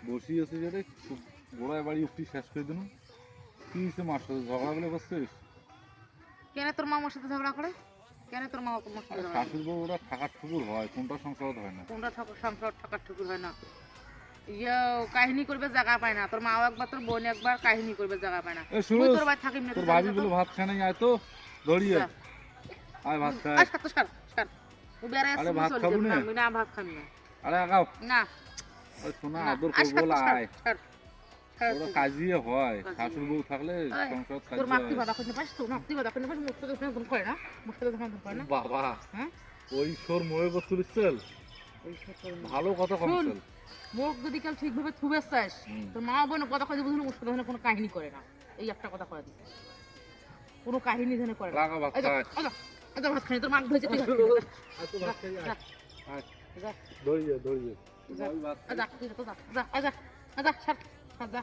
বসি আছে যে রে গোড়ায় বাড়ি উঠি শেষ করে দিন কি হয়েছে মার সাথে ঝগড়া বলে বসছিস কেন তোর মামার সাথে ঝগড়া করে কেন তোর মামা তোমার সাথে ঝগড়া শাশুড় বউ ওরা থাকার ঠুকুর হয় কোনটা সংসার হয় না কোনটা সংসার থাকার ঠুকুর হয় না ইয়ে কাহিনী করবে জায়গা পায় না তোর মাও একবার তোর বোন একবার কাহিনী করবে জায়গা পায় না তুই তোর ভাই থাকিস না তোর ভাবি বলে ভাত খায় না আয় তো দড়িয়ে আয় ভাত খাই তুই বেড়ে আরে ভাত খাবো না আমি না ভাত খাবি না আরে আগাও না আরে শোনা আদর করবো আয় ওরা কাজিয়ে হয় শাশুড় বউ থাকলে সংসার তোর কাজিয়ে মাতৃ হয় বাধা করতে পারিস তো মাতৃ বাধা করতে পারিস মুখটা তো ফোন করে না মুখটা তো ফোন করে না বাবা হ্যাঁ ওই সোর মোয়ে বসছিস চল ভালো কথা কম চল মুখ যদি কাল ঠিকভাবে থুবে চাস তোর মা বোন কথা কয়ে বুঝলি মুখটা ধরে কোনো কাহিনী করে না এই একটা কথা করে দিই কোনো কাহিনী ধরে করে না লাগা ভাত খাই আচ্ছা ভাত খাই তোর মাক ধরেছে তুই এত ভাত খাই আয় যা দড়িয়ে যা যা যা যা যা যা যা